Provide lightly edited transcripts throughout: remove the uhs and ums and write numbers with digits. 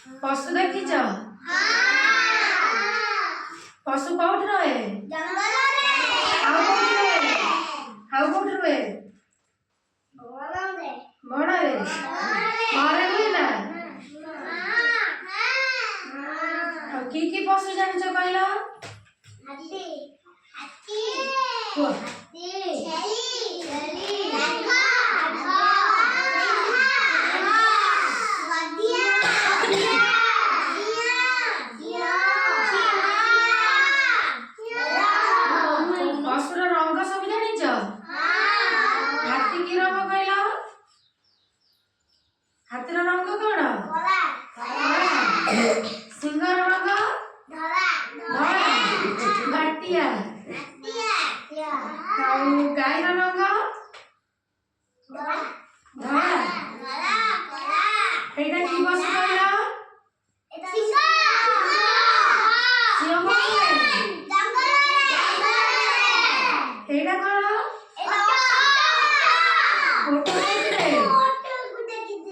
पशु देखिच पशु कौट रहे हाउ कौट रहे बड़े घरे रुहे ना की पशु जान कहल पशुर रंग सब जानिच हाथी की रंग कहल हाथीर रंग कौन सिंहर रंग घाटिया गाईर रंग धड़ा एटा की पशु कहल एटा कौन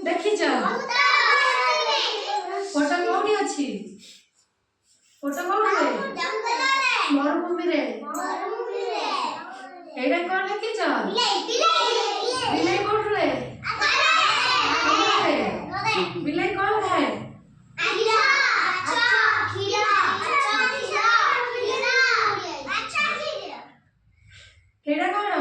देखिच फोटो कौटी अच्छी फोटो कौटी मरुभूमि रे एटा कौन देखिच बिलाई कौट रे बिलाई कौन खाए एटा कौन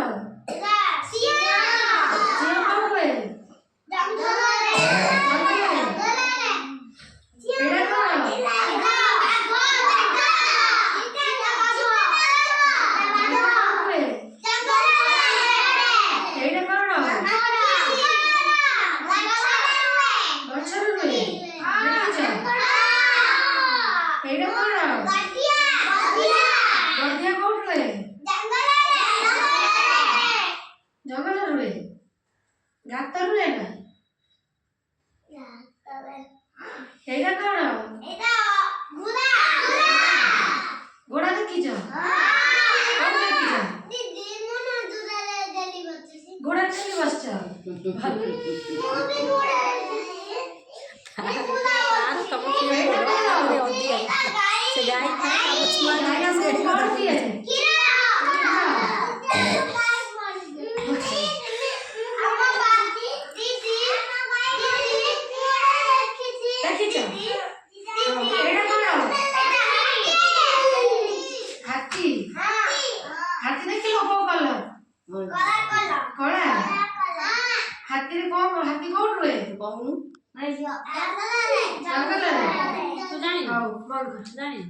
जंगल रुए गात रुए ना एटा कौन घोड़ा देखिच घोड़ा चली बसच हाथी हाथी देखिल को कलर कला हाथी रे कौन हाथी कौन रुए कहूनु जंगल रे तू जानी हां बोल जानी